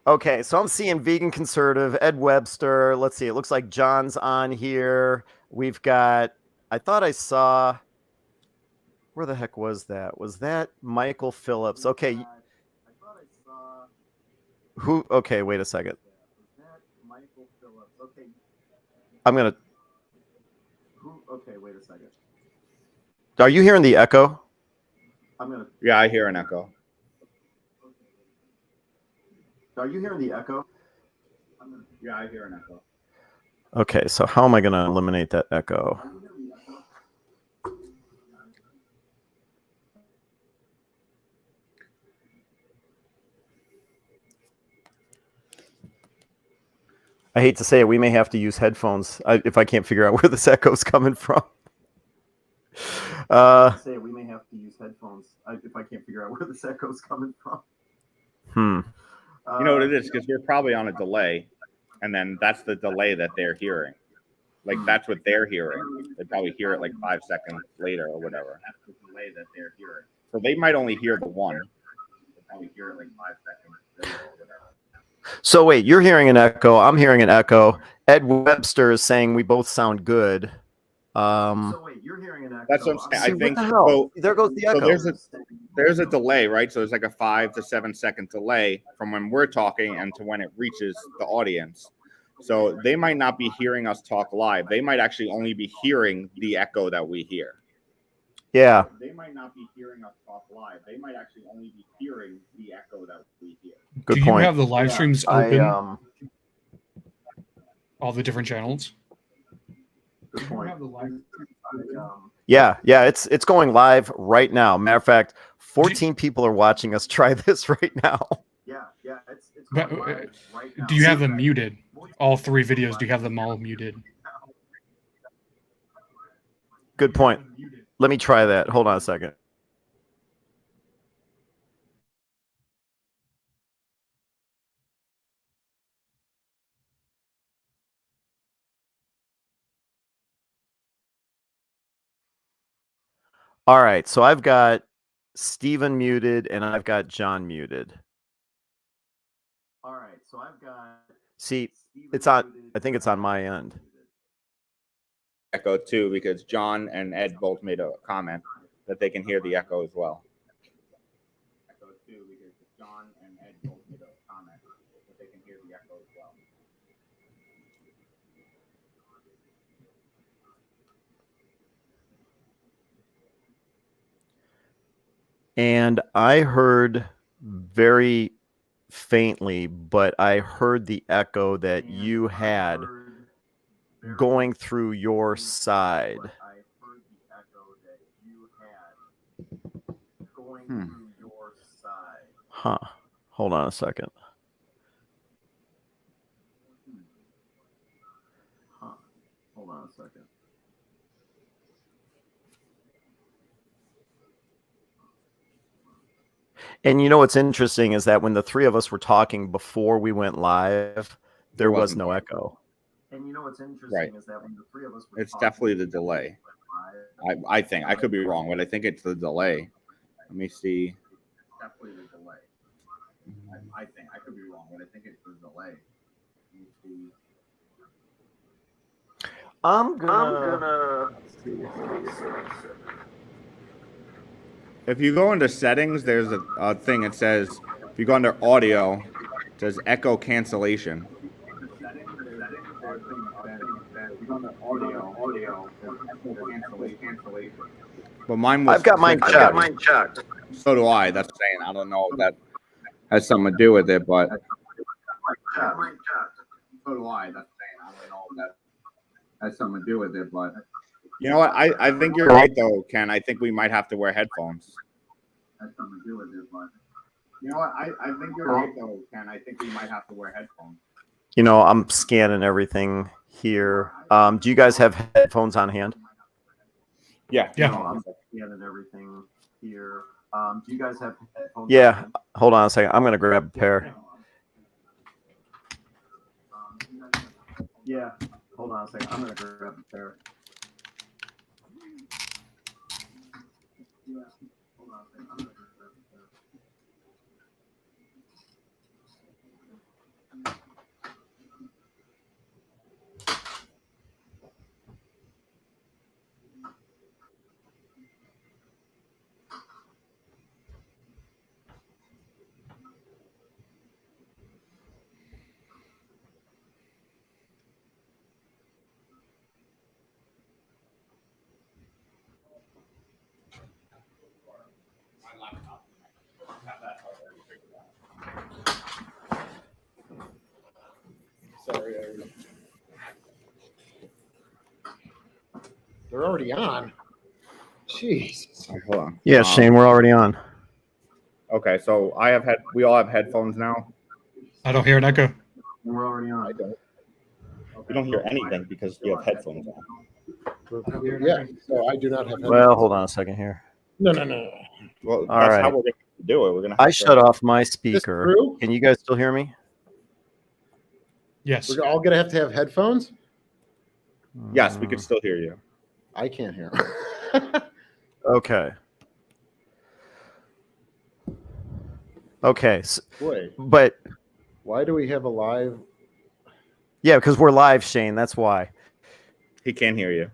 Okay, so I'm seeing vegan conservative, Ed Webster. Let's see. It looks like John's on here. We've got, I thought I saw, where the heck was that? Was that Michael Phillips? Okay. I thought I saw, who? Okay, wait a second. Was that Michael Phillips? Okay. I'm going to, who? Okay, wait a second. Are you hearing the echo? Yeah, I hear an echo. Are you hearing the echo? Yeah, I hear an echo. Okay, so how am I going to eliminate that echo? I hate to say it, we may have to use headphones if I can't figure out where this echo's coming from. Say we may have to use headphones if I can't figure out where this echo's coming from. You know what it is? Because we're probably on a delay, and then that's the delay that they're hearing. Like, that's what they're hearing. They probably hear it like 5 seconds later or whatever. That's the delay that they're hearing. So they might only hear the one. They probably hear it like 5 seconds later or whatever. So wait, you're hearing an echo. I'm hearing an echo. Ed Webster is saying we both sound good. So wait, you're hearing an echo. That's what I'm saying. I think what the hell? so. There goes the echo. So there's a delay, right? So there's like a 5 to 7 second delay from when we're talking and to when it reaches the audience. So they might not be hearing us talk live. They might actually only be hearing the echo that we hear. Yeah. They might not be hearing us talk live. They might actually only be hearing the echo that we hear. Good Do point. you have the live streams open? All the different channels? Good point. Yeah, it's going live right now. Matter of fact, 14 people are watching us try this right now. Yeah, it's going live right now. Do you have them muted? All 3 videos, do you have them all muted? Good point. Let me try that. Hold on a second. All right, so I've got Steven muted and I've got John muted. All right, so I've got. See, it's on. I think it's on my end. Echo too, because John and Ed both made a comment that they can hear the echo as well. Echo too, because John and Ed both made a comment that they can hear the echo as well. And I heard very faintly, but I heard the echo that you had going through your side. Huh. Hold on a second. Hold on a second. And you know what's interesting is that when the 3 of us were talking before we went live, there was no echo. And you know what's interesting is that when the 3 of us were it's definitely the delay. I think I could be wrong, but I think it's the delay. Let me see. It's definitely the delay. I think I could be wrong, but I think it's the delay. Let me see. I'm gonna If you go into settings, there's a thing that says, if you go under audio, it says echo cancellation. But mine was. I've got mine checked. So do I. That's saying I don't know if that has something to do with it, but. So do I. That's saying I don't know if that has something to do with it, but. You know what? I think you're right though, Ken. I think we might have to wear headphones. Has something to do with it, but. You know what? I think you're right though, Ken. I think we might have to wear headphones. You know, I'm scanning everything here. Do you guys have headphones on hand? Yeah. You know, I'm scanning everything here. Do you guys have headphones? Yeah. Hold on a second. I'm going to grab a pair. Yeah. Hold on a second. I'm going to grab a pair. Yeah. Hold on a second. I'm going to grab a pair. They're already on. Jeez. All right, hold on. Yeah, Shane, we're already on. Okay, so we all have headphones now. I don't hear an echo. We're already on. I don't. You don't hear anything because you have headphones on. Yeah, so I do not have. Well, hold on a second here. No. Well, All that's right. how we're going to do it. We're going to. I shut off my This speaker. true? Can you guys still hear me? Yes. We're all gonna have to have headphones. Yes, we could still hear you. I can't hear. Okay. Okay. Wait, But why do we have a live? yeah, because we're live, Shane. That's why. He can't hear you.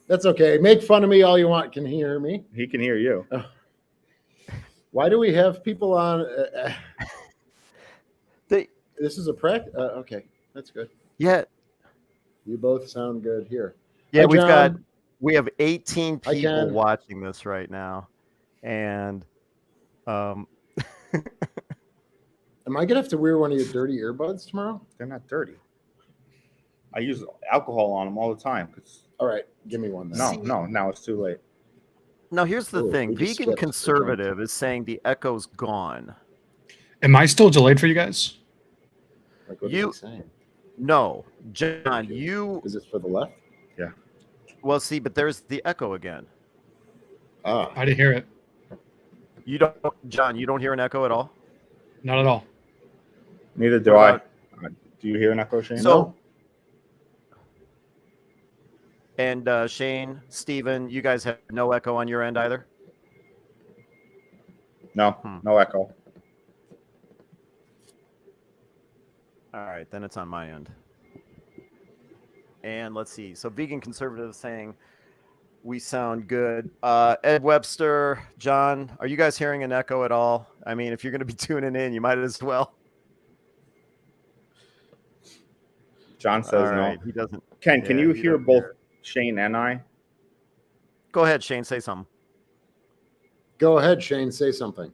That's okay. Make fun of me all you want. Can he hear me? He can hear you. Why do we have people on? They, This is a practice. Okay, that's good. yeah. You both sound good here. Yeah, Hi, we have 18 Hi, people Ken. watching this right now. And Am I gonna have to wear one of your dirty earbuds tomorrow? They're not dirty. I use alcohol on them all the time. All right, give me one. Then. No, now it's too late. now here's the Ooh, thing. we just Vegan skipped the Conservative is saying the echo's gone. Am I still delayed for you guys? Like, what You- is he saying? No, John, Thank you. you Is it for the left? well see, but there's the echo again. Ah, I didn't hear it. You don't John, you don't hear an echo at all? Not at all. Neither do What I. Do you hear an echo, Shane? So and Shane, Steven, you guys have no echo on your end either? No, no echo. All right, then it's on my end. And let's see. So Vegan Conservative is saying we sound good. Ed Webster, John, are you guys hearing an echo at all? I mean, if you're going to be tuning in, you might as well. John says All no. right, he doesn't. Ken, can Yeah, you he hear doesn't both hear Shane and I? Go ahead, Shane, say something. go ahead, Shane. Say something.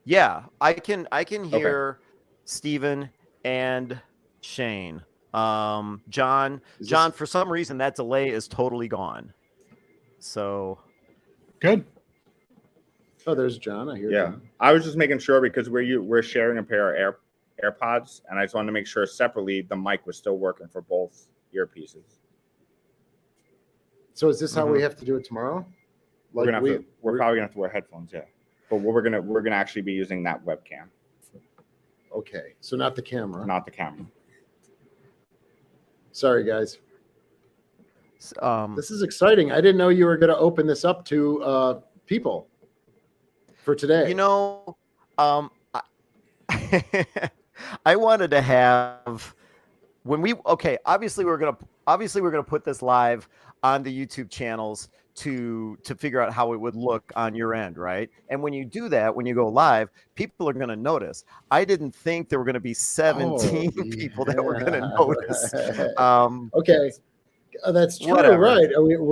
Yeah, I can hear Steven and Shane. John, Is John, for some reason that delay is totally gone. So Good. Oh, there's John. I hear. Yeah, John. I was just making sure because we're sharing a pair of AirPods, and I just wanted to make sure separately the mic was still working for both earpieces. So is this how we have to do it tomorrow? We're probably gonna have to wear headphones, yeah. But we're gonna actually be using that webcam, Okay, so not the camera. not the camera. Sorry, guys. um, This is exciting. I didn't know you were going to open this up to people for today. you know, I wanted to have obviously we're gonna put this live on the YouTube channels to figure out how it would look on your end, right? And when you do that, when you go live, people are gonna notice. I didn't think there were gonna be 17 people that were gonna notice. Okay, that's true, Whatever. right?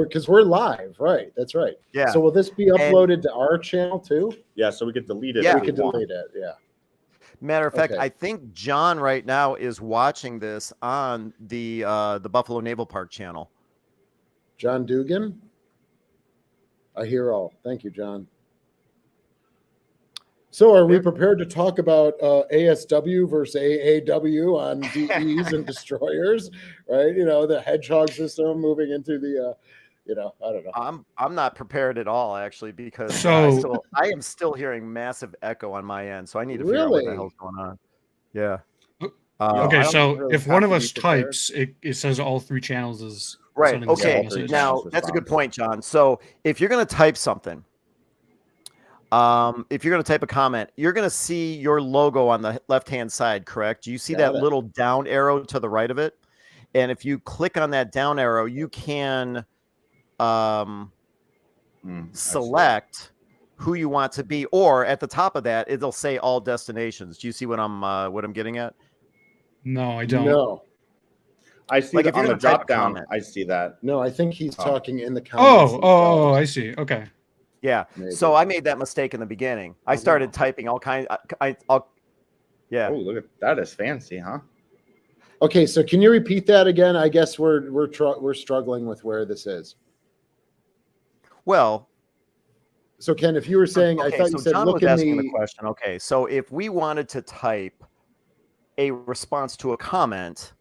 Because we're live, right? That's right. Yeah. So will this be uploaded to our channel too? Yeah, so we could delete it. Yeah. if We could want. delete it. Yeah. Matter of fact, Okay. I think John right now is watching this on the Buffalo Naval Park channel. John Dugan. I hear all. Thank you, John. So, are we prepared to talk about ASW versus AAW on DEs and destroyers? Right, you know, the hedgehog system moving into the, I don't know. I'm not prepared at all, actually, because So- I am still hearing massive echo on my end, so I need to figure out what the Really? hell's going on. Yeah. Yeah, Okay, I don't so really if have one of to be us prepared. types, it says all three channels is Right. sending the same Okay. message. Now that's a good point, John. So if you're going to type something, if you're going to type a comment, you're going to see your logo on the left-hand side, correct? Do you see Got that it. little down arrow to the right of it? And if you click on that down arrow, you can I see. select who you want to be, or at the top of that, it'll say all destinations. Do you see what I'm getting at? No, I don't. No, I see Like, that if you're on the gonna type a drop down. comment. I see that. no, I think he's Oh. talking in the comments. Oh, I see. Okay. Yeah. Maybe. So I made that mistake in the beginning. I started typing all kinds. Yeah. Oh, look at that! Is fancy, huh? Okay, so can you repeat that again? I guess we're struggling with where this is. Well, So Ken, if you were saying, I okay, thought so you said John look was in asking the the. question. Okay, so if we wanted to type a response to a comment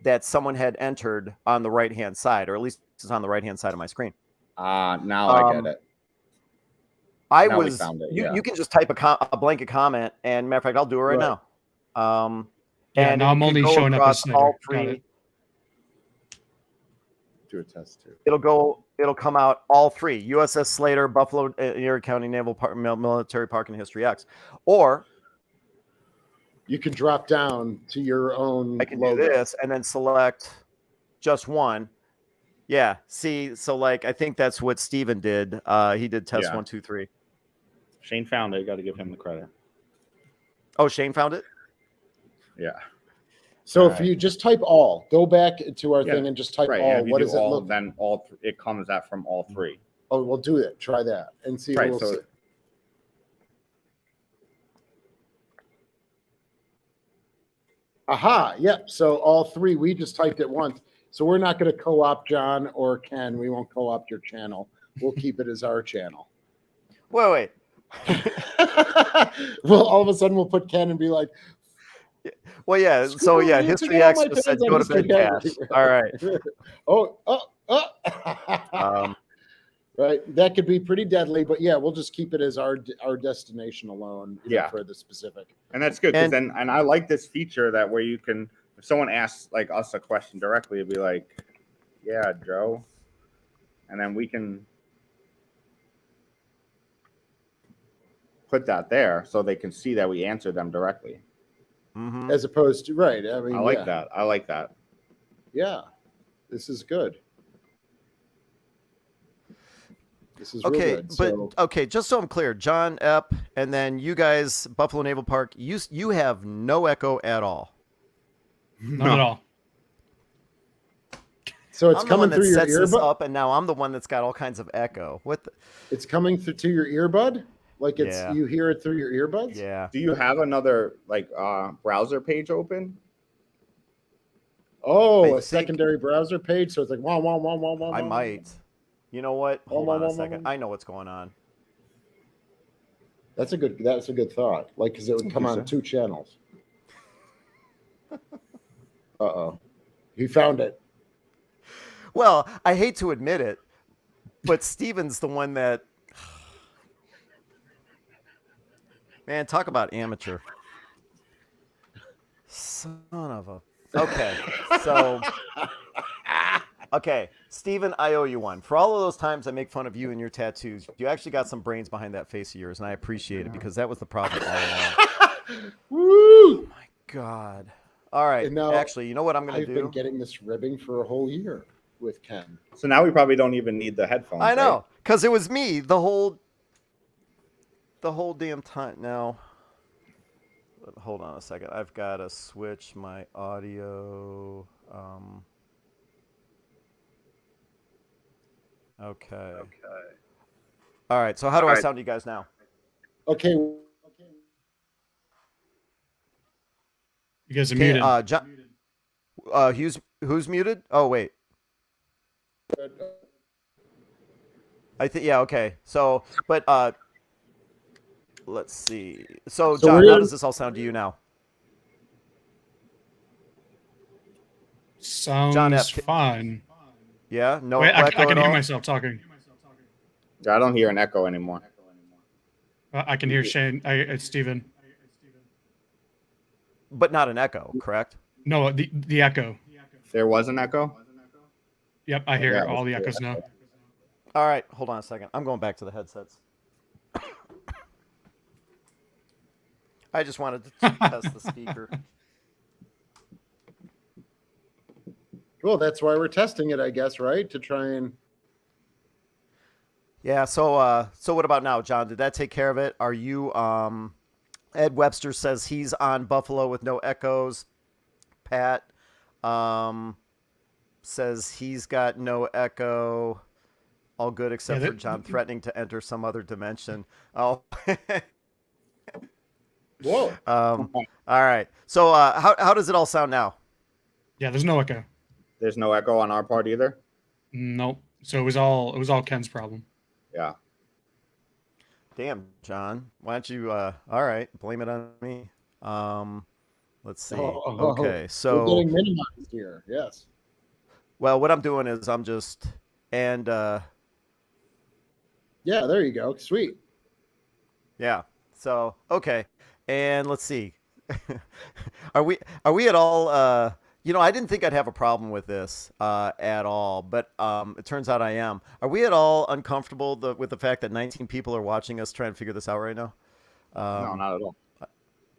that someone had entered on the right-hand side, or at least it's on the right-hand side of my screen. Now I get it. Now we found it, yeah. You can just type a blanket comment, and matter of fact, I'll do it right now. Yeah, and now it I'm could only go showing up as across Slater. all Got three. it. Do a test too. It'll come out all three: USS Slater, Buffalo, Erie County Naval Park, Military Park, and History X. Or you can drop down to your own. I can logo. do this and then select just one. Yeah. See, so like I think that's what Steven did. He did test 1, 2, 3. Shane found it. Got to give him the credit. Oh, Shane found it? Yeah. So if you just type all, go back to our thing and just type all. What does it look? Then it comes out from all three. Oh, we'll do it. Try that and see. Right. We'll see. Aha. Yep. So all three, we just typed it once. So we're not going to co-opt John or Ken. We won't co-opt your channel. We'll keep it as our channel. Wait. Well, all of a sudden we'll put Ken and be like, well, yeah. So yeah, History X just said go to bed, Cash. All right. Right. That could be pretty deadly, but yeah, we'll just keep it as our destination alone. For the specific. And that's good because then I like this feature that where you can, if someone asks like us a question directly, it'd be like, yeah, Joe, and then we can put that there so they can see that we answer them directly. Mm-hmm. As opposed to right. I mean, I like that. I like that. Yeah, this is good. This is okay, real good. Okay, just so I'm clear, John Epp, and then you guys, Buffalo Naval Park, you have no echo at all. Not at all. So it's coming through your earbud up, and now I'm the one that's got all kinds of echo. It's coming through to your earbud, like you hear it through your earbuds. Yeah. Do you have another browser page open? Oh, a secondary browser page. So it's like wow. I might. You know what? Hold on a second. I know what's going on. That's a good thought. Like, because it would come on two channels. He found it. Well, I hate to admit it, but Steven's the one that. Man, talk about amateur. Son of a. Okay, so. Okay, Steven, I owe you one. For all of those times I make fun of you and your tattoos, you actually got some brains behind that face of yours, and I appreciate it because that was the problem all along. Woo! Oh my God. All right. Now, actually, you know what I'm going to do? I've been getting this ribbing for a whole year with Ken. So now we probably don't even need the headphones. I know, because it was me the whole damn time. Now, hold on a second. I've got to switch my audio. Okay. All right. So how do I sound to you guys now? Okay. You guys are muted. Who's muted? Oh, wait. I think, yeah, okay. So, but let's see. So John, how does this all sound to you now? Sounds John fine. Yeah, no. Wait, I can hear myself talking. I don't hear an echo anymore. I can hear Shane. It's Steven. But not an echo, correct? No, the echo. There was an echo? Yep, I hear all the echoes now. All right, hold on a second. I'm going back to the headsets. I just wanted to test the speaker. Well, that's why we're testing it, I guess, right? To try and. Yeah. So what about now, John? Did that take care of it? Are you? Ed Webster says he's on Buffalo with no echoes. Pat says he's got no echo. All good except for John threatening to enter some other dimension. Oh. Whoa. All right. So how does it all sound now? Yeah, there's no echo. There's no echo on our part either. Nope. So it was all Ken's problem. Yeah. Damn, John. Why don't you? All right, blame it on me. Let's see. Okay, we're so getting minimized here. Yes. well, what I'm doing is I'm just and Yeah, there you go. Sweet. yeah. So okay, and let's see. Are we at all? I didn't think I'd have a problem with this at all, but it turns out I am. Are we at all uncomfortable with the fact that 19 people are watching us trying to figure this out right now? No, not at all.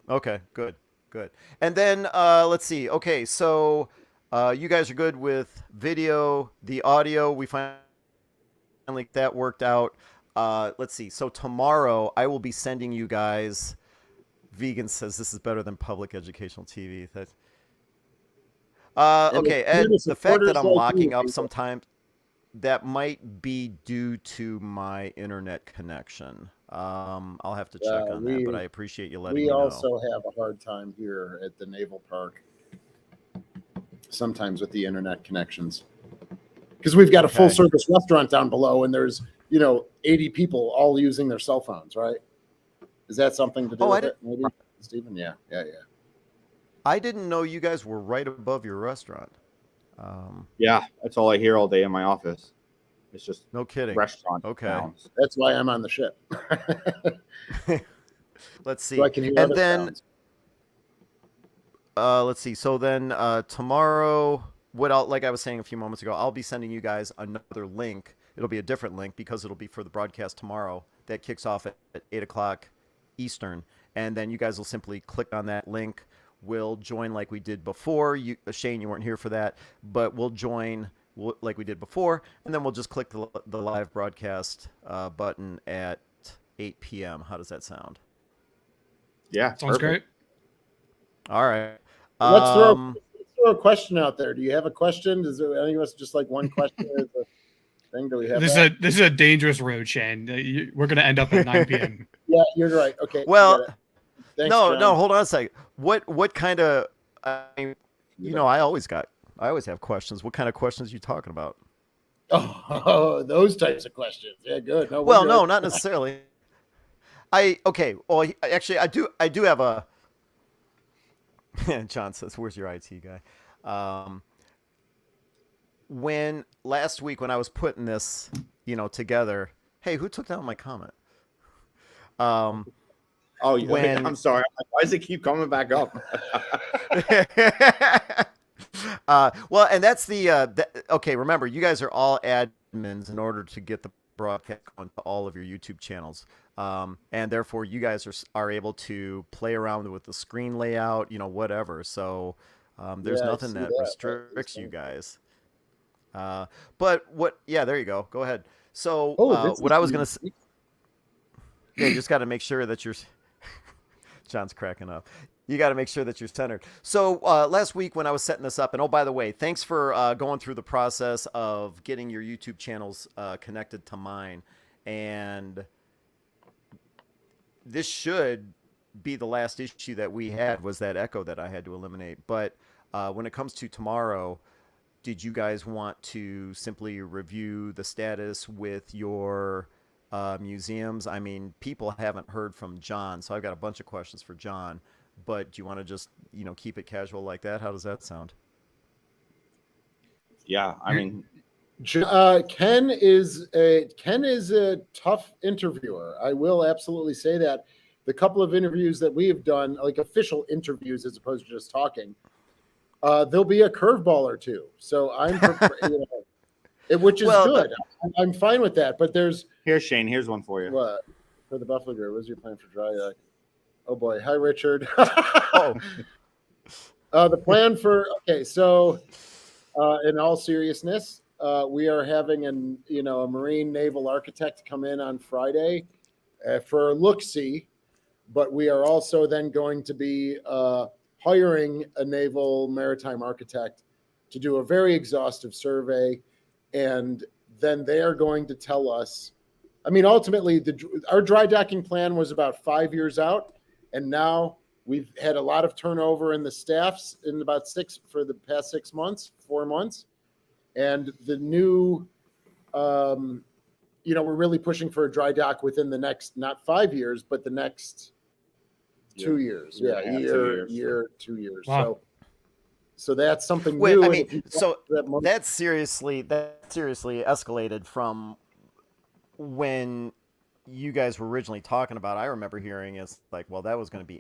Okay, good, good. And then let's see. Okay, so you guys are good with video, the audio. We finally got that worked out. Let's see. So tomorrow I will be sending you guys. Vegan says this is better than public educational TV. That. Okay, Ed, the fact that I'm locking up sometimes, that might be due to my internet connection. I'll have to check on that, but I appreciate you letting me know. We also have a hard time here at the Naval Park, sometimes with the internet connections, because we've got a full service restaurant down below, and there's 80 people all using their cell phones, right? Is that something to do with it? Maybe, Stephen? Yeah. I didn't know you guys were right above your restaurant. Yeah, that's all I hear all day in my office. It's just no kidding. Restaurant. Okay. Sounds. That's why I'm on the ship. Let's see. So I can hear and other then sounds. let's see. So then tomorrow, like I was saying a few moments ago, I'll be sending you guys another link. It'll be a different link because it'll be for the broadcast tomorrow that kicks off at 8 o'clock Eastern. And then you guys will simply click on that link. We'll join like we did before. Shane, you weren't here for that, but we'll join like we did before, and then we'll just click the live broadcast button at 8 p.m. How does that sound? Yeah, Sounds perfect. great. All right. Let's throw a question out there. Do you have a question? Does any of us just like one question as a thing? Do we have This is a dangerous road, Shane. We're gonna end up at 9 p.m. Yeah, you're right. Okay. Well, thanks, no, John. hold on a second. What kind of? I always have questions. What kind of questions are you talking about? Oh, those types of questions. Yeah, good. No, well, no, not necessarily. Well, actually, I do have a. John says, "Where's your IT guy?" When last week when I was putting this, together. Hey, who took down my comment? Oh, I'm sorry. Why does it keep coming back up? Well, and that's okay. Remember, you guys are all admins in order to get the broadcast onto all of your YouTube channels, and therefore you guys are able to play around with the screen layout, whatever. So there's nothing that restricts you guys. But what? Yeah, there you go. Go ahead. So what I was gonna say. Yeah, you just got to make sure that you're. John's cracking up. You got to make sure that you're centered. So last week when I was setting this up, and by the way, thanks for going through the process of getting your YouTube channels connected to mine. And this should be the last issue that we had, was that echo that I had to eliminate. But when it comes to tomorrow, did you guys want to simply review the status with your museums? I mean, people haven't heard from John, so I've got a bunch of questions for John. But do you want to just, keep it casual like that? How does that sound? Yeah, I mean, Ken is a tough interviewer. I will absolutely say that. The couple of interviews that we have done, like official interviews as opposed to just talking, there'll be a curveball or two. So I'm, which is good. I'm fine with that. But there's here, Shane. Here's one for you. What for the Buffalo Grill? What's your plan for dry? Oh boy, hi Richard. The plan for so in all seriousness, we are having a Marine naval architect come in on Friday for a look-see, but we are also then going to be hiring a naval maritime architect to do a very exhaustive survey, and then they are going to tell us. I mean, ultimately, our dry docking plan was about 5 years out. And now we've had a lot of turnover in the staffs in about for the past 6 months, 4 months. And the new, we're really pushing for a dry dock within the next, not 5 years, but the next 2 years. Year and a half, 2 years. 2 years. Wow. So that's something Well, new. I and mean, if you so that money- that seriously escalated from when you guys were originally talking about. I remember hearing it's like, well, that was going to be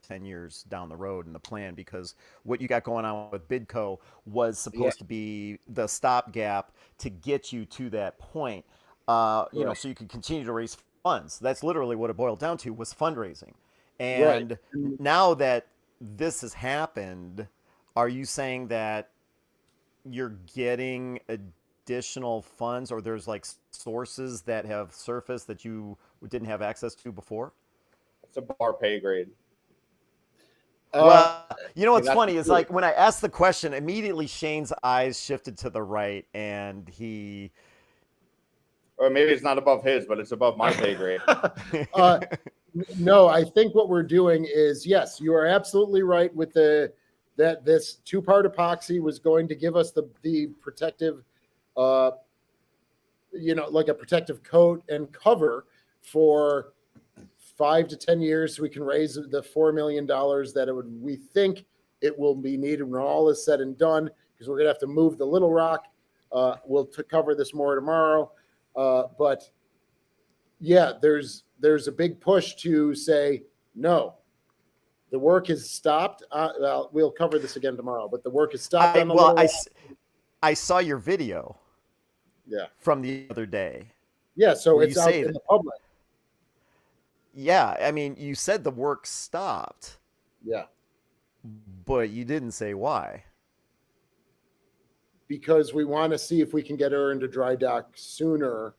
8-10 years down the road in the plan, because what you got going on with Bidco was supposed to be the stopgap to get you to that point. So you could continue to raise funds. That's literally what it boiled down to, was fundraising. And now that this has happened, are you saying that you're getting additional funds, or there's like sources that have surfaced that you didn't have access to before? It's a bar pay grade. Well, you know what's that's funny is true. like when I asked the question, immediately Shane's eyes shifted to the right, and he. Or maybe it's not above his, but it's above my pay grade. No, I think what we're doing is, yes, you are absolutely right with that this 2-part epoxy was going to give us the protective, like a protective coat and cover for 5 to 10 years, so we can raise the $4 million that we think it will be needed when all is said and done, because we're going to have to move the Little Rock. We'll cover this more tomorrow. But yeah, there's a big push to say, no, the work is stopped. Well, we'll cover this again tomorrow, but the work is stopped on the Little Rock. I saw your video. Yeah. From the other day. Yeah, so it's out in the public. Yeah, I mean, you said the work stopped. Yeah. But you didn't say why. Because we want to see if we can get her into dry dock sooner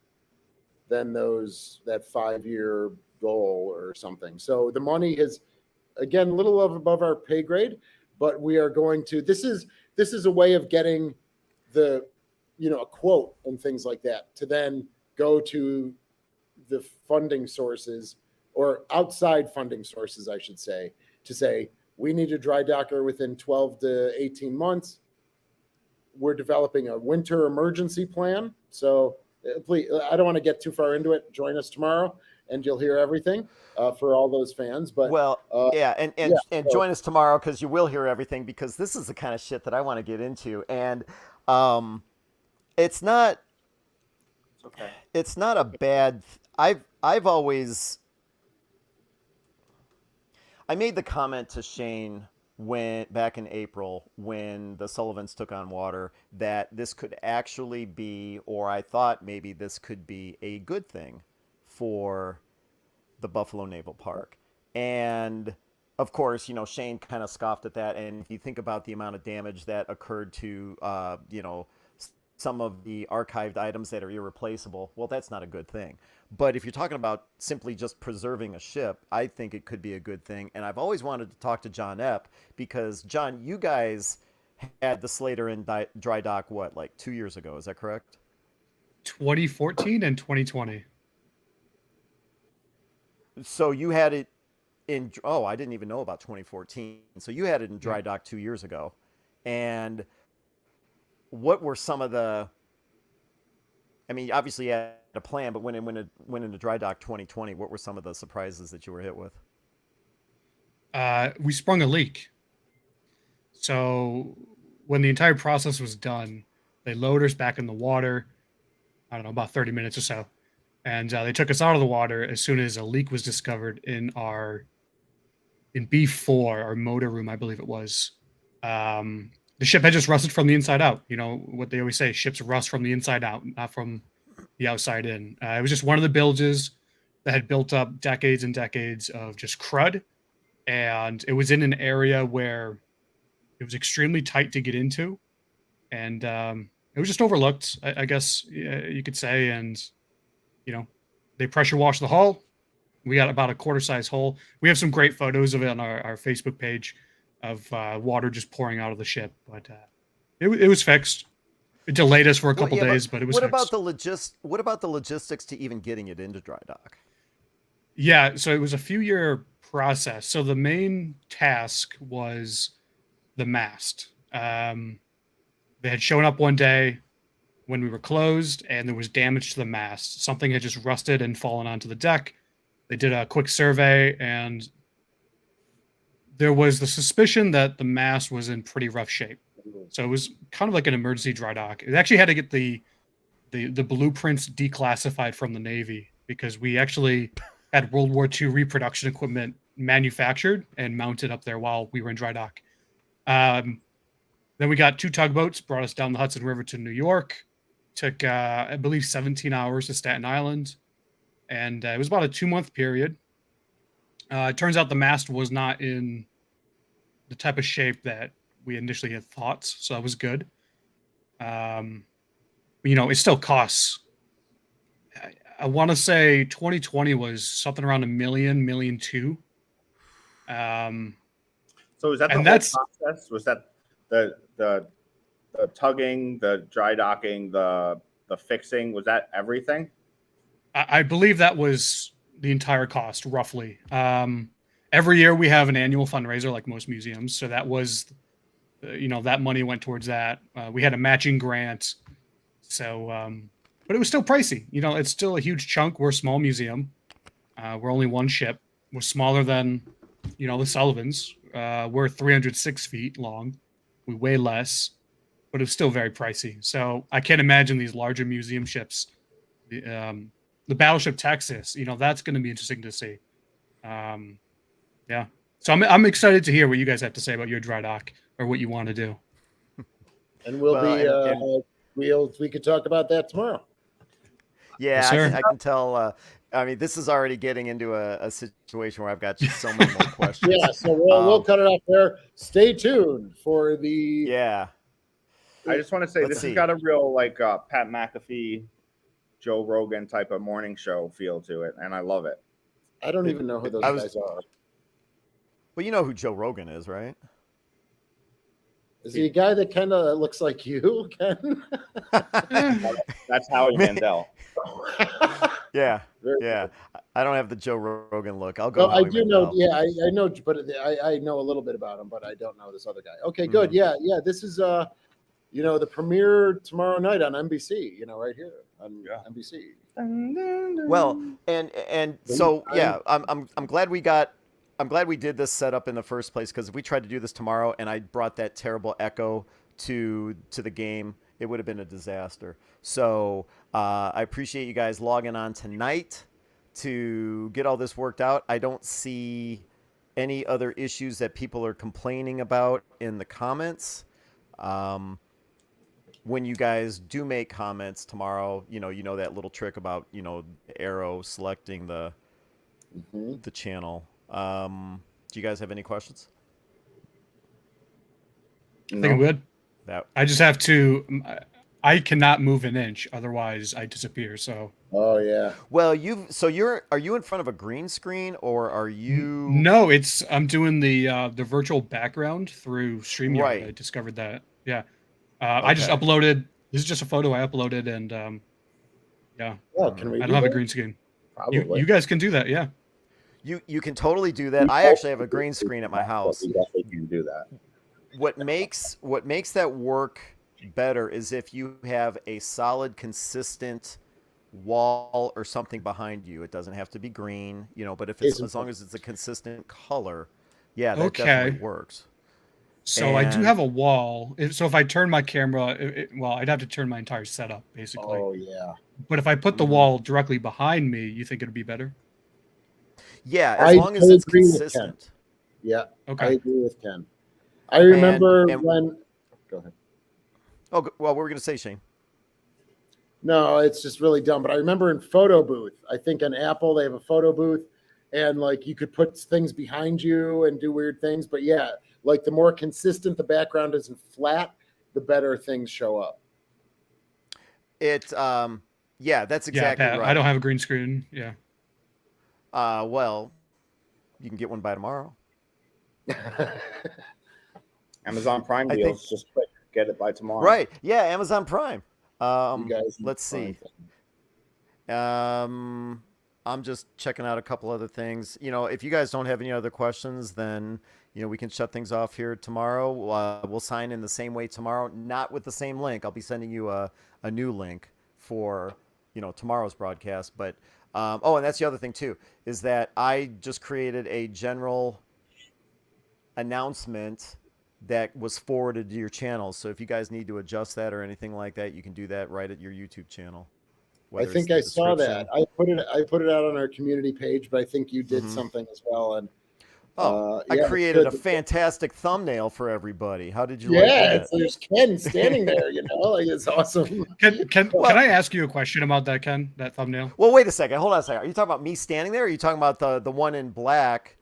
than that 5-year goal or something. So the money is, again, a little above our pay grade, but we are going to. This is a way of getting a quote and things like that to then go to the funding sources, or outside funding sources, I should say, to say we need a dry docker within 12 to 18 months. We're developing a winter emergency plan. So please, I don't want to get too far into it. Join us tomorrow and you'll hear everything for all those fans. But join us tomorrow, because you will hear everything, because this is the kind of shit that I want to get into. And it's not a bad. I made the comment to Shane back in April, when the Sullivans took on water, that this could actually be, or I thought maybe this could be, a good thing for the Buffalo Naval Park. And of course, Shane kind of scoffed at that. And if you think about the amount of damage that occurred to, some of the archived items that are irreplaceable, well, that's not a good thing. But if you're talking about simply just preserving a ship, I think it could be a good thing. And I've always wanted to talk to John Epp, because, John, you guys had the Slater in dry dock, like 2 years ago? Is that correct? 2014 and 2020. So you had it in, I didn't even know about 2014. So you had it in dry dock 2 years ago. And what were some of obviously you had a plan, but when it went into dry dock 2020, what were some of the surprises that you were hit with? We sprung a leak. So when the entire process was done, they lowered us back in the water, I don't know, about 30 minutes or so. And they took us out of the water as soon as a leak was discovered in B4, our motor room, I believe it was. The ship had just rusted from the inside out. You know what they always say, ships rust from the inside out, not from the outside in. It was just one of the bilges that had built up decades and decades of just crud. And it was in an area where it was extremely tight to get into. And it was just overlooked, I guess you could say. And, they pressure washed the hull. We got about a quarter-size hole. We have some great photos of it on our Facebook page of water just pouring out of the ship. But it was fixed. It delayed us for a couple days, but it was fixed. What about the logistics to even getting it into dry dock? Yeah, so it was a few-year process. So the main task was the mast. They had shown up one day when we were closed, and there was damage to the mast. Something had just rusted and fallen onto the deck. They did a quick survey, and there was the suspicion that the mast was in pretty rough shape. So it was kind of like an emergency dry dock. It actually had to get the blueprints declassified from the Navy because we actually had World War II reproduction equipment manufactured and mounted up there while we were in dry dock. Then we got 2 tugboats, brought us down the Hudson River to New York. Took, I believe, 17 hours to Staten Island. And it was about a 2-month period. It turns out the mast was not in the type of shape that we initially had thought, so that was good. It still costs. I want to say 2020 was something around $1 million, $1.2 million. So is that the And whole that's- process? Was that the tugging, the dry docking, the fixing? Was that everything? I believe that was the entire cost, roughly. Every year we have an annual fundraiser, like most museums. So that was, that money went towards that. We had a matching grant. So, but it was still pricey. It's still a huge chunk. We're a small museum. We're only one ship. We're smaller than, the Sullivans. We're 306 feet long. We weigh less, but it's still very pricey. So I can't imagine these larger museum ships. The Battleship Texas, that's going to be interesting to see. Yeah. So I'm excited to hear what you guys have to say about your dry dock or what you want to do. And we'll Well, we could talk about that tomorrow. Yeah, Yes, sir. I can tell. I mean, this is already getting into a situation where I've got just so many more questions. Yeah, so we'll cut it off there. Stay tuned for the. Yeah. I just want to say Let's this see. has got a real Pat McAfee, Joe Rogan type of morning show feel to it, and I love it. I don't even know who those guys are. Well, you know who Joe Rogan is, right? Is he a guy that kind of looks like you, Ken? That's Howie Mandel. Yeah, Very yeah. good. I don't have the Joe Rogan look. I'll go. Well, I Howie do know. Mandel. Yeah, I know, but I know a little bit about him, but I don't know this other guy. Okay, good. Yeah, yeah. This is the premiere tomorrow night on NBC. Right here on NBC. Well, and so yeah, I'm glad we got. I'm glad we did this setup in the first place, because if we tried to do this tomorrow and I brought that terrible echo to the game, it would have been a disaster. So I appreciate you guys logging on tonight to get all this worked out. I don't see any other issues that people are complaining about in the comments. When you guys do make comments tomorrow, that little trick about, arrow selecting the channel. Do you guys have any questions? I think I'm good. That I just have to. I cannot move an inch, otherwise I disappear. So. Oh yeah. Well, are you in front of a green screen, or are you? No, I'm doing the virtual background through StreamYard. Right. I discovered that. Yeah. I just uploaded. This is just a photo I uploaded, and yeah. Well, can we? I don't have a green screen. Probably. You guys can do that. Yeah. You can totally do that. I actually have a green screen at my house. We definitely can do that. What makes that work better is if you have a solid, consistent wall or something behind you. It doesn't have to be green, but if it's as long as it's a consistent color, yeah, that definitely works. So I do have a wall. So if I turn my camera, I'd have to turn my entire setup basically. Oh yeah. But if I put the wall directly behind me, you think it'd be better? Yeah, as long as it's consistent. Yeah. Okay. I agree with Ken. I remember when. Go ahead. Oh well, what were we gonna say, Shane? No, it's just really dumb. But I remember in photo booth, I think on Apple they have a photo booth, and you could put things behind you and do weird things. But yeah, the more consistent the background isn't flat, the better things show up. Yeah, that's exactly Pat, right. I don't have a green screen. Yeah. Well, you can get one by tomorrow. Amazon Prime deals, just click, get it by tomorrow. Right. Yeah, Amazon Prime. You guys let's see. I'm just checking out a couple other things. If you guys don't have any other questions, then we can shut things off here tomorrow. We'll sign in the same way tomorrow, not with the same link. I'll be sending you a new link for tomorrow's broadcast. But and that's the other thing too, is that I just created a general announcement that was forwarded to your channel. So if you guys need to adjust that or anything like that, you can do that right at your YouTube channel. I think I saw that. I put it out on our community page, but I think you did something as well. And I created a fantastic thumbnail for everybody. How did you like Yeah, that? there's Ken standing there. Like it's awesome. Can I ask you a question about that, Ken? That thumbnail? Well, wait a second. Hold on a second. Are you talking about me standing there? Or are you talking about the one in black,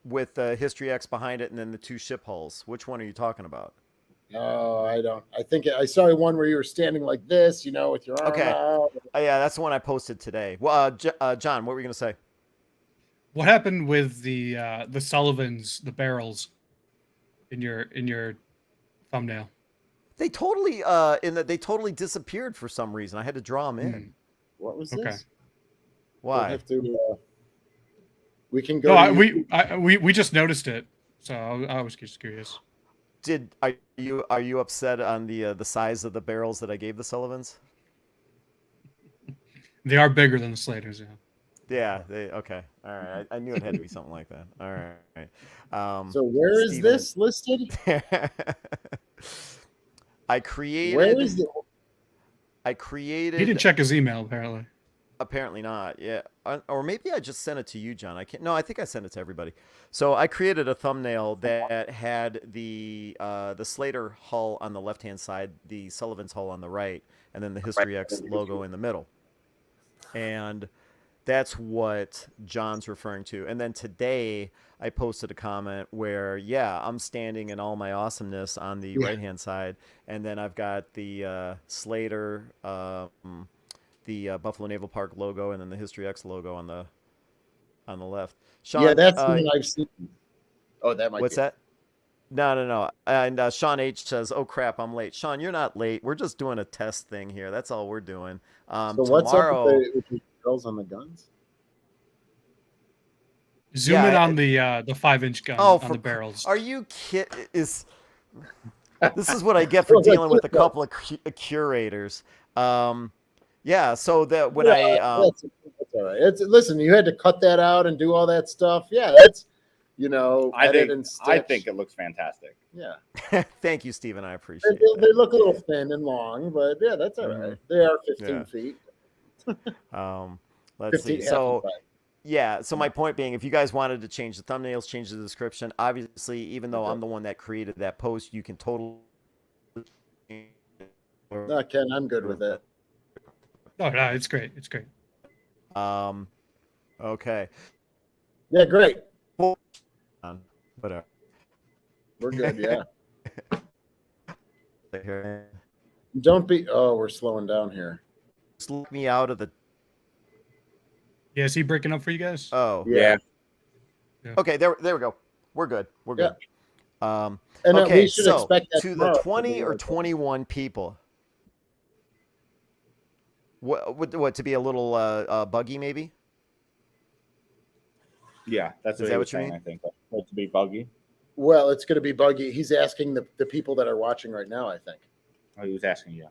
with the History X behind it, and then the two ship hulls? Which one are you talking about? Oh, I don't. I think I saw one where you were standing like this, with your arm out. Yeah, that's the one I posted today. Well, John, what were you gonna say? What happened with the Sullivans, the barrels, in your thumbnail? They totally they totally disappeared for some reason. I had to draw them in. What was Okay. this? Why? We'll have to, we can go. No, we just noticed it, so I was just curious. Are you upset on the size of the barrels that I gave the Sullivans? They are bigger than the Slaters, yeah. Yeah. Okay. All right. I knew it had to be something like that. All right. So where is this listed? I created. Where is it? I created. He didn't check his email apparently. Apparently not. Yeah. Or maybe I just sent it to you, John. I can't. No, I think I sent it to everybody. So I created a thumbnail that had the Slater hull on the left-hand side, the Sullivan's hull on the right, and then the History X logo in the middle. And that's what John's referring to. And then today I posted a comment where, I'm standing in all my awesomeness on the right-hand side, and then I've got the Slater, the Buffalo Naval Park logo, and then the History X logo on the left. Sean, Yeah, that's the one I've seen. Oh, that might. What's that? No. And Sean H says, "Oh crap, I'm late." Sean, you're not late. We're just doing a test thing here. That's all we're doing. So what's up with the girls on the guns? Zoom in on the 5-inch gun on the barrels. Are you kidding? This is what I get for dealing with a couple of curators. So that when that's all right. Listen, you had to cut that out and do all that stuff. Yeah, that's I think it looks fantastic. Yeah. Thank you, Stephen. I appreciate it. They look a little thin and long, but yeah, that's all right. They are 15 feet. Let's see. So so my point being, if you guys wanted to change the thumbnails, change the description, obviously, even though I'm the one that created that post, you can totally. No, Ken, I'm good with it. No, it's great. It's great. Okay. Yeah, great. Whatever. We're good, yeah. Here. Don't be. Oh, we're slowing down here. Just let me out of the. Yeah, is he breaking up for you guys? Oh yeah. Okay, there we go. We're good. We're good. And okay, we should so expect that to the 20 or 21 people. What to be a little buggy maybe? Yeah, that's Is that what you mean? I think to be buggy. Well, it's going to be buggy. He's asking the people that are watching right now, I think. Oh, he was asking you.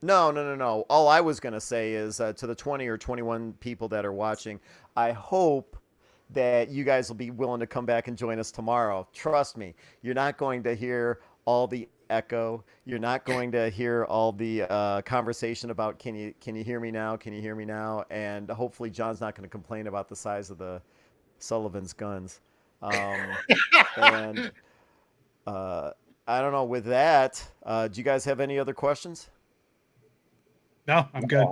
No. All I was going to say is to the 20 or 21 people that are watching, I hope that you guys will be willing to come back and join us tomorrow. Trust me, you're not going to hear all the echo. You're not going to hear all the conversation about can you hear me now? Can you hear me now? And hopefully John's not going to complain about the size of the Sullivan's guns. And I don't know. With that, do you guys have any other questions? No, I'm good.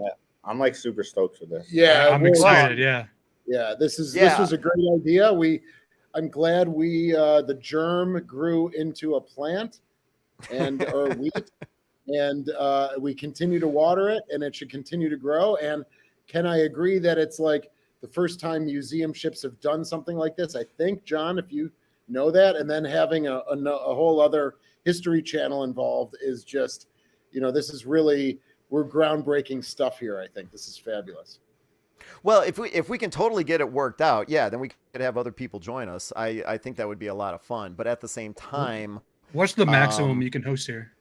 I'm like super stoked for this. Yeah, I'm excited. Yeah, this was a great idea. I'm glad the germ grew into a plant or wheat, and we continue to water it, and it should continue to grow. And can I agree that it's like the first time museum ships have done something like this? I think, John, if you know that, and then having a whole other history channel involved is just, this is really, we're groundbreaking stuff here. I think this is fabulous. Well, if we can totally get it worked out, yeah, then we could have other people join us. I think that would be a lot of fun. But at the same time, What's the maximum Um, you can host here?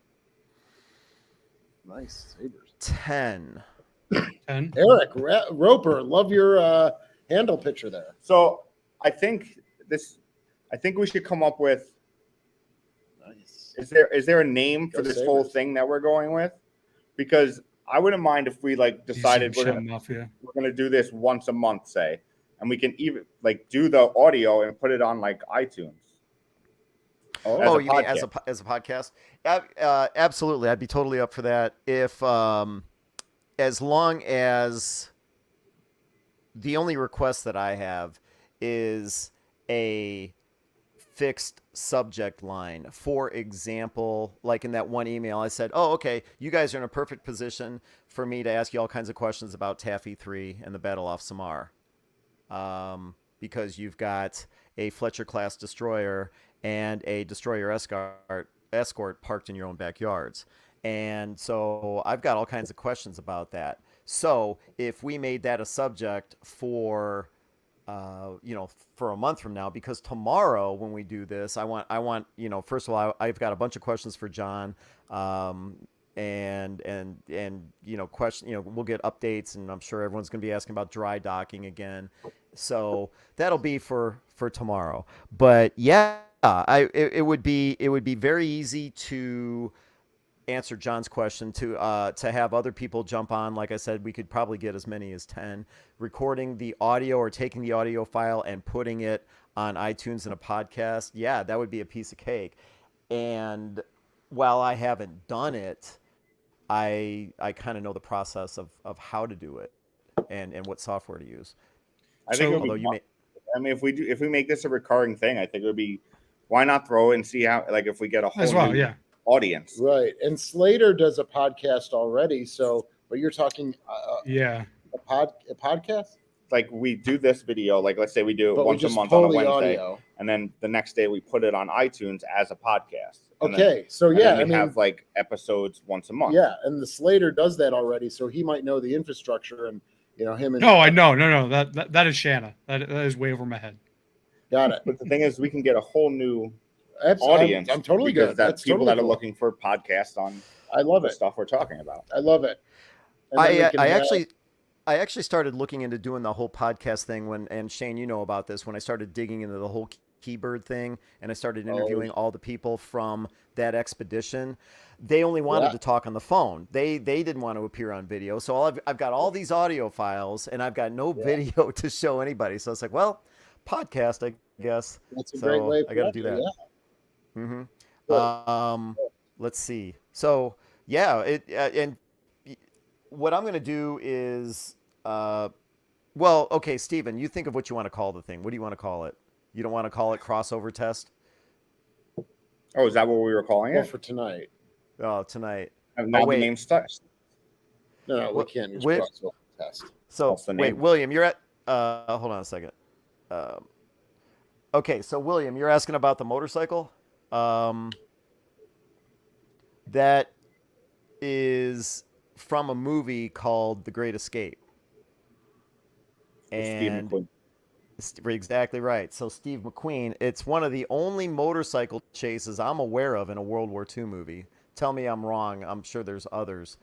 Nice sabers. 10. 10? Eric Roper, love your handle picture there. So I think we should come up with. Nice. Is there a name for Go this whole Sabres. thing that we're going with? Because I wouldn't mind if we like decided we're Shut gonna 'em off, yeah. do this once a month, say, and we can even like do the audio and put it on like iTunes. Oh, As a You mean as a podcast. as a podcast? Absolutely, I'd be totally up for that. If as long as the only request that I have is a fixed subject line. For example, like in that one email, I said, "Oh, okay, you guys are in a perfect position for me to ask you all kinds of questions about Taffy 3 and the Battle off Samar, because you've got a Fletcher class destroyer and a destroyer escort parked in your own backyards." And so I've got all kinds of questions about that. So if we made that a subject for for a month from now, because tomorrow when we do this, I want, first of all, I've got a bunch of questions for John, and we'll get updates, and I'm sure everyone's going to be asking about dry docking again. So that'll be for tomorrow. But yeah, it would be very easy to answer John's question, to have other people jump on. Like I said, we could probably get as many as 10, recording the audio or taking the audio file and putting it on iTunes in a podcast. Yeah, that would be a piece of cake. And while I haven't done it, I kind of know the process of how to do it and what software to use. I think it would Although be you may, I mean, if we make this a recurring thing, I think it would be. Why not throw it and see how, like, if we get a whole As well, new yeah. audience. right. And Slater does a podcast already. So, but you're talking Yeah. a podcast, Like we do this video, like let's say we do it but we once a just month on a pull the Wednesday, audio. and then the next day we put it on iTunes as a podcast. And Okay, so then, yeah, and then we have like episodes once a month. yeah, and the Slater does that already, so he might know the infrastructure, and him and No, I know. No. That is Shanna. That is way over my head. got it. But the thing is, we can get a whole new Absolutely. audience. I'm totally because good. That's That's people totally that are cool. looking for podcasts on I love the it. stuff we're talking about. I love it. And then we can I have- actually started looking into doing the whole podcast thing and Shane, you know about this, when I started digging into the whole Keybird thing and I started interviewing all the people from that expedition. They only wanted to talk on the phone. They didn't want to appear on video. So I've got all these audio files and I've got no video to show anybody. So it's like, well, podcast, I guess. That's a So great way. I got to do that. Yeah. Mm-hmm. Let's see. So yeah, and what I'm going to do is, well, okay, Steven, you think of what you want to call the thing. What do you want to call it? You don't want to call it crossover test? Oh, is that what we were calling Well, it? for tonight. Oh, tonight. Now wait. the name starts. No, we What- can't use which- crossover test. So What's the wait, name? William, you're at, hold on a second. Okay, so William, you're asking about the motorcycle. That is from a movie called The Great Escape. Steve McQueen. Exactly right. So Steve McQueen, it's one of the only motorcycle chases I'm aware of in a World War II movie. Tell me I'm wrong. I'm sure there's others.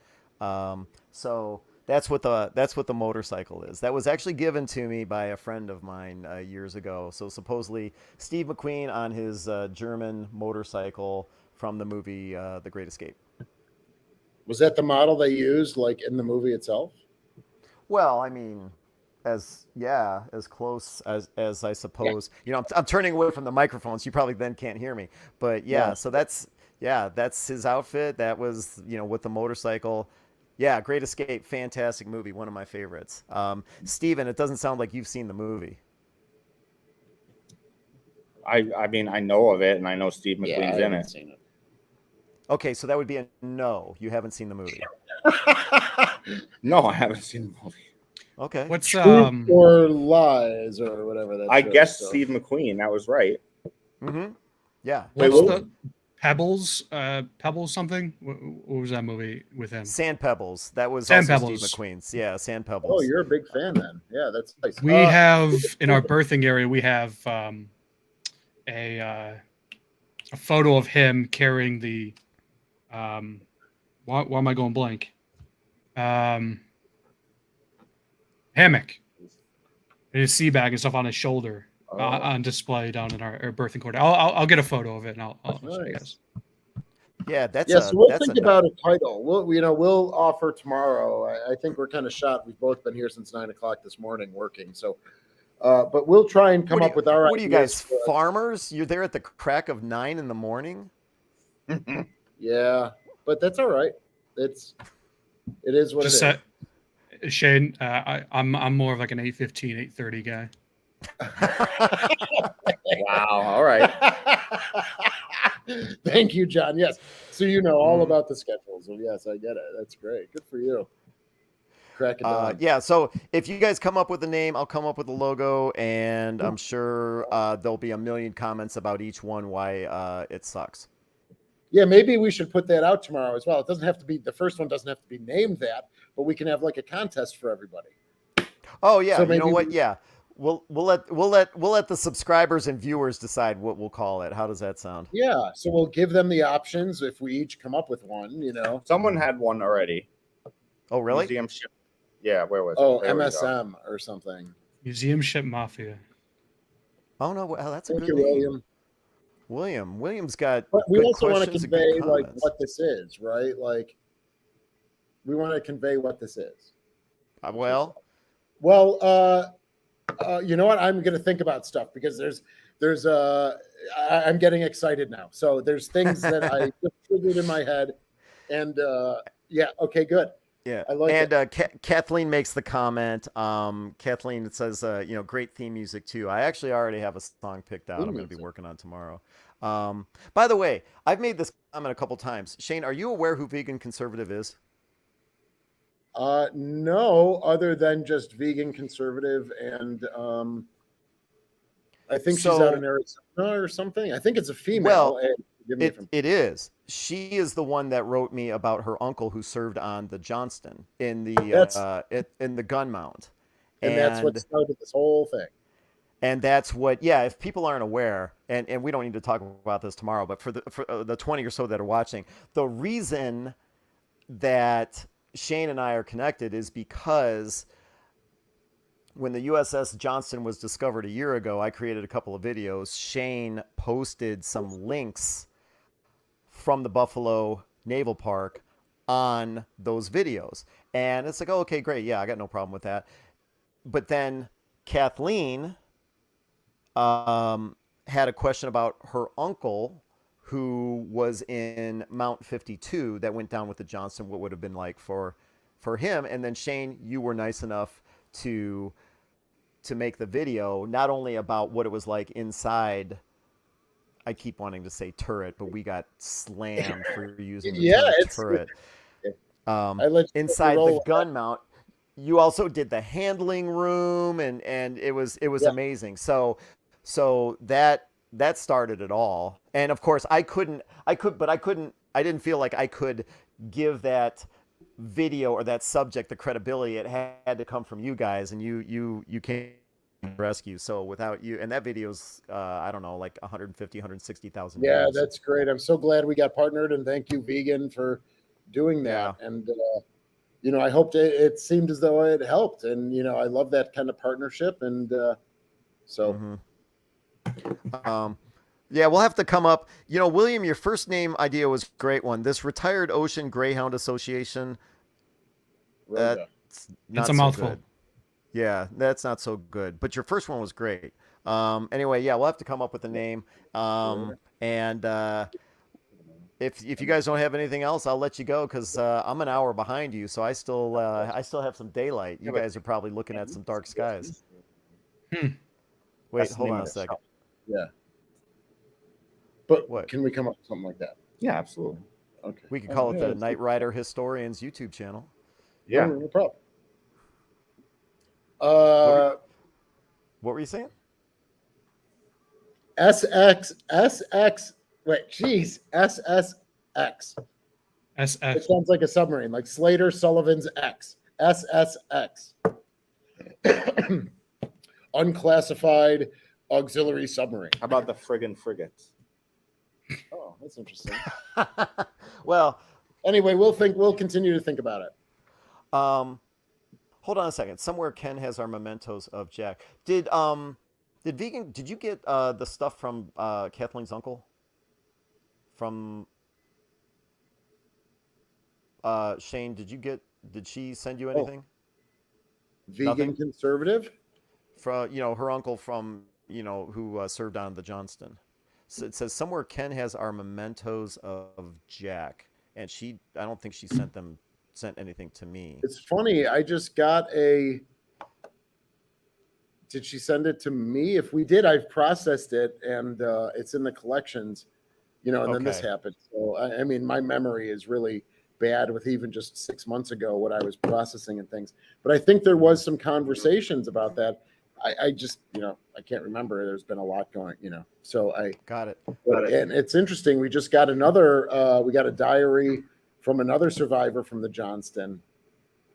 So that's what the motorcycle is. That was actually given to me by a friend of mine years ago. So supposedly Steve McQueen on his German motorcycle from the movie The Great Escape. Was that the model they used, like in the movie itself? Well, I mean, as close as I suppose. I'm turning away from the microphone, so you probably then can't hear me. But so that's his outfit. That was with the motorcycle. Yeah, Great Escape, fantastic movie, one of my favorites. Steven, it doesn't sound like you've seen the movie. I mean, I know of it, and I know Steve McQueen's in it. Seen it. Okay, so that would be a no. You haven't seen the movie. No, I haven't seen the movie. Okay. What's Truth or lies or whatever that. I show, guess so. Steve McQueen. That was right. Mm-hmm. Yeah. Wait, what's what- the Pebbles something. What was that movie with him? Sand Pebbles. That was Sand also Pebbles. Steve McQueen's. Yeah, Sand Oh, Pebbles. you're a big fan then. Yeah, that's nice. We have in our birthing area. We have a photo of him carrying the. Why am I going blank? Hammock. And his sea bag and stuff on his shoulder on display down in our birthing quarter. I'll get a photo of it and I'll show you guys. Yeah, that's So we'll think about a title. We'll offer tomorrow. I think we're kind of shot. We've both been here since 9 o'clock this morning working. So, but we'll try and come up with our. What are you guys, farmers? You're there at the crack of 9 in the morning. Yeah, but that's all right. It is what it is. Shane, I'm more of like an 8:15, 8:30 guy. Wow. All right. Thank you, John. Yes. So you know all about the schedule. So yes, I get it. That's great. Good for you. Cracking down. Yeah. So if you guys come up with a name, I'll come up with a logo, and I'm sure there'll be a million comments about each one why it sucks. Yeah, maybe we should put that out tomorrow as well. It doesn't have to be the first one. Doesn't have to be named that, but we can have like a contest for everybody. Oh yeah. So you know what? Yeah. We'll let the subscribers and viewers decide what we'll call it. How does that sound? Yeah. So we'll give them the options if we each come up with one. You know. Someone had one already. Oh really? Museum ship. Yeah. Where was it? Oh, There we go. MSM or something. Museum Ship Mafia. Oh no. Well, that's a Thank good you, name. William. William's got. But we good also want to questions and convey good like comments. what this is, right? Like we want to convey what this is. Well, you know what? I'm going to think about stuff because I'm getting excited now. So there's things that I just triggered in my head, and yeah, okay, good. yeah. I like and Kathleen makes the comment. Kathleen says, great theme music too. I actually already have a song picked out. I'm going to be working on tomorrow. By the way, I've made this comment a couple times. Shane, are you aware who Vegan Conservative is? No, other than just vegan conservative, and I think she's out in Arizona or something. I think it's a female. Well, it is. She is the one that wrote me about her uncle who served on the Johnston in the gun mount, and that's what started this whole thing. And that's what, if people aren't aware, and we don't need to talk about this tomorrow, but for the 20 or so that are watching, the reason that Shane and I are connected is because when the USS Johnston was discovered a year ago, I created a couple of videos. Shane posted some links from the Buffalo Naval Park on those videos. And it's like, oh, okay, great. Yeah, I got no problem with that. But then Kathleen had a question about her uncle who was in Mount 52 that went down with the Johnston, what would have been like for him. And then Shane, you were nice enough to make the video, not only about what it was like inside, I keep wanting to say turret, but we got slammed for using the term turret. Inside the gun mount, you also did the handling room, and it was amazing. So that started it all. And of course I didn't feel like I could give that video or that subject the credibility. It had to come from you guys, and you came to rescue. So without you, and that video's I don't know, like 150, 160,000 views. Yeah, that's great. I'm so glad we got partnered, and thank you, Vegan, for doing that. Yeah. And I hoped it seemed as though it helped, and I love that kind of partnership, and so. Mm-hmm. Yeah, we'll have to come up. William, your first name idea was a great one. This Retired Ocean Greyhound Association. That's not a mouthful. Good. Yeah, that's not so good. But your first one was great. Anyway, yeah, we'll have to come up with a name. And if you guys don't have anything else, I'll let you go because I'm an hour behind you, so I still have some daylight. You guys are probably looking at some dark skies. Wait, hold on a second. Yeah. But what? Can we come up with something like that? Yeah, absolutely. Okay. We could call it the Knight Rider Historians YouTube channel. Yeah. No problem. What were you saying? SX Wait, geez, SSX. It SF. sounds like a submarine, like Slater Sullivan's X. SSX. Unclassified auxiliary submarine. How about the friggin' frigates? Oh, that's interesting. Well, Anyway, we'll continue to think about it. hold on a second. Somewhere Ken has our mementos of Jack. Did Vegan? Did you get the stuff from Kathleen's uncle? From Shane, did she send you anything? Vegan Nothing? conservative? From her uncle from who served on the Johnston. So it says somewhere Ken has our mementos of Jack, and I don't think she sent anything to me. It's funny. I just got a. Did she send it to me? If we did, I've processed it, and it's in the collections. And then this Okay. happened. So I mean, my memory is really bad with even just 6 months ago what I was processing and things. But I think there was some conversations about that. I just I can't remember. There's been a lot going. So I Got it. and it's interesting. We just got another. We got a diary from another survivor from the Johnston.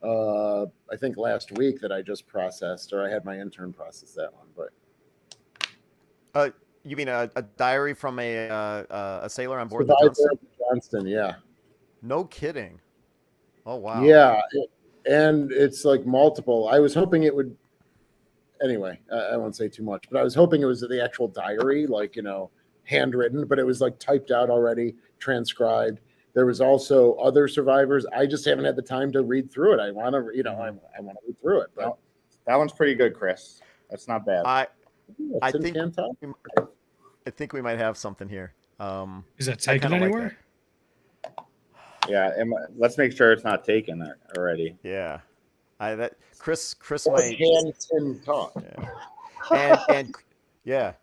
I think last week that I just processed, or I had my intern process that one. But You mean a diary from a sailor on board the survivor Johnston? of the Johnston, yeah. No kidding. Oh wow. Yeah, and it's like multiple. I was hoping it would. Anyway, I won't say too much, but I was hoping it was the actual diary, like handwritten, but it was like typed out already, transcribed. There was also other survivors. I just haven't had the time to read through it. I want to, I want to read through it. But That one's pretty good, Chris. That's not bad. I Tim think Canton? I think we might have something here. Is that I taken kinda like anywhere? Yeah, let's make sure it's not taken already. Yeah. Chris Or might. can Tim talk? And yeah.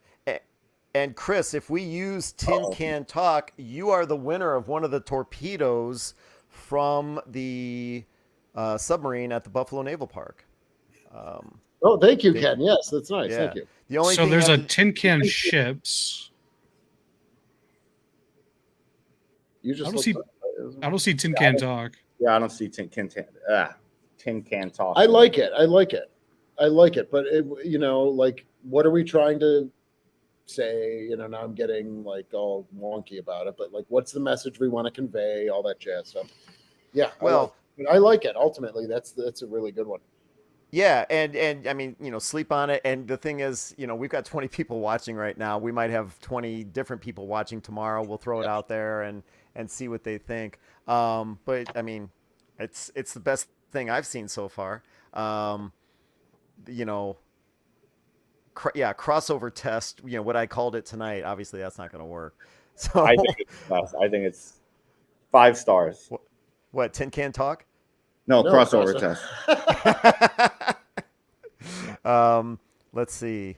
And Chris, if we use Tin Can Talk, you are the winner of one of the torpedoes from the submarine at the Buffalo Naval Park. Oh, thank you, Ken. Yes, that's nice. Yeah. Thank you. The only So thing there's you a have to- tin can ships. You just I don't looked see- up- I don't see tin can talk. Yeah, I don't see tin can talk. I like it. I like it. But like, what are we trying to say? Now I'm getting like all wonky about it. But like, what's the message we want to convey? All that jazz stuff. Yeah. Well, I like it. Ultimately, that's a really good one. yeah, and I mean, sleep on it. And the thing is, we've got 20 people watching right now. We might have 20 different people watching tomorrow. We'll throw it out there and see what they think. But I mean, it's the best thing I've seen so far. Crossover test. What I called it tonight. Obviously, that's not going to work. So I think it's best. I think it's 5 stars. what? Tin Can Talk? No, No, crossover crossover. test. Let's see.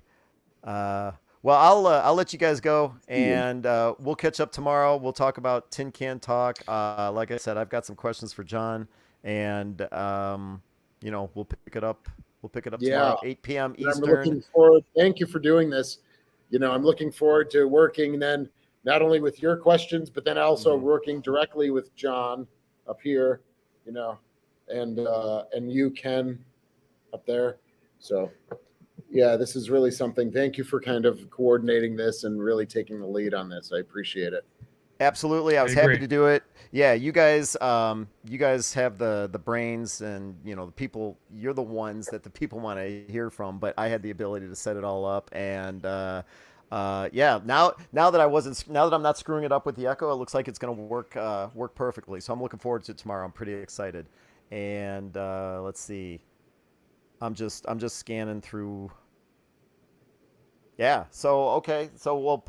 Well, I'll let you guys go, and we'll catch up tomorrow. We'll talk about Tin Can Talk. Like I said, I've got some questions for John, and we'll pick it up. We'll pick it up tomorrow, 8 p.m. And I'm Eastern. looking forward. Thank you for doing this. I'm looking forward to working then not only with your questions, but then also working directly with John up here, and you, Ken, up there. So, yeah, this is really something. Thank you for kind of coordinating this and really taking the lead on this. I appreciate it. Absolutely, I was I agree. happy to do it. Yeah, you guys have the brains, and the people. You're the ones that the people want to hear from. But I had the ability to set it all up, and yeah. Now that I'm not screwing it up with the echo, it looks like it's going to work perfectly. So I'm looking forward to it tomorrow. I'm pretty excited. And let's see. I'm just scanning through. Yeah. So okay. So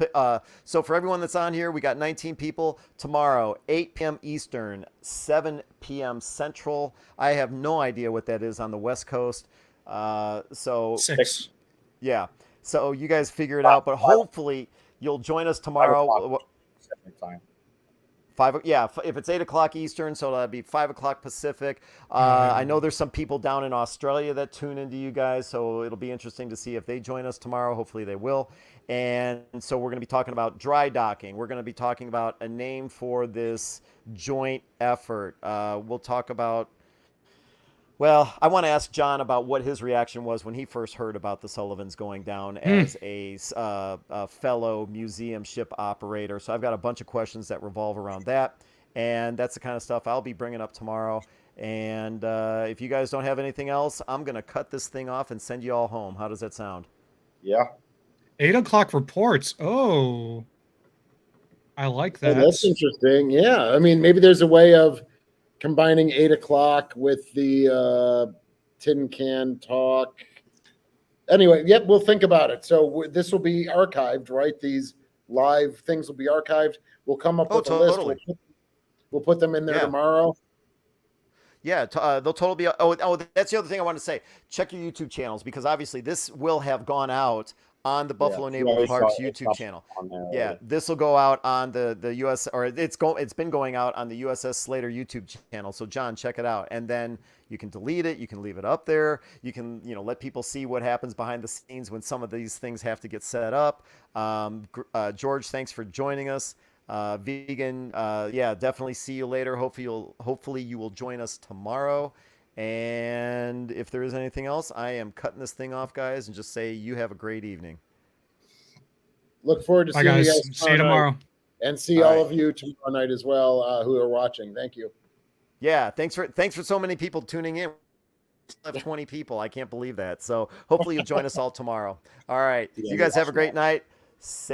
so for everyone that's on here, we got 19 people tomorrow, 8 p.m. Eastern, 7 p.m. Central. I have no idea what that is on the West Coast. So 6. yeah. So you guys figure it out, but hopefully you'll join us tomorrow. Time. If it's 8 o'clock Eastern, so that'd be 5 o'clock Pacific. Right. I know there's some people down in Australia that tune into you guys, so it'll be interesting to see if they join us tomorrow. Hopefully they will. And so we're going to be talking about dry docking. We're going to be talking about a name for this joint effort. We'll talk about. Well, I want to ask John about what his reaction was when he first heard about the Sullivans going down as a fellow museum ship operator. So I've got a bunch of questions that revolve around that. And that's the kind of stuff I'll be bringing up tomorrow. And if you guys don't have anything else, I'm going to cut this thing off and send you all home. How does that sound? Yeah. 8 o'clock reports. Oh, I like that. Oh, that's interesting. Yeah. I mean, maybe there's a way of combining 8 o'clock with the tin can talk. Anyway, yep, we'll think about it. So this will be archived, right? These live things will be archived. We'll come up with a list. We'll put them in there tomorrow. Yeah, they'll totally be. Oh, that's the other thing I wanted to say. Check your YouTube channels because obviously this will have gone out on the Buffalo Naval Park's YouTube channel. Yeah, this will go out on the US, or it's been going out on the USS Slater YouTube channel. So John, check it out, and then you can delete it. You can leave it up there. You can let people see what happens behind the scenes when some of these things have to get set up. George, thanks for joining us. Vegan, definitely see you later. Hopefully you will join us tomorrow. And if there is anything else, I am cutting this thing off, guys, and just say you have a great evening. Look forward to seeing you guys see you tomorrow. And see all of you tomorrow night as well who are watching. Thank you. Yeah, thanks for so many people tuning in. We have 20 people. I can't believe that. So hopefully you'll join us all tomorrow. All right. You guys have a great night.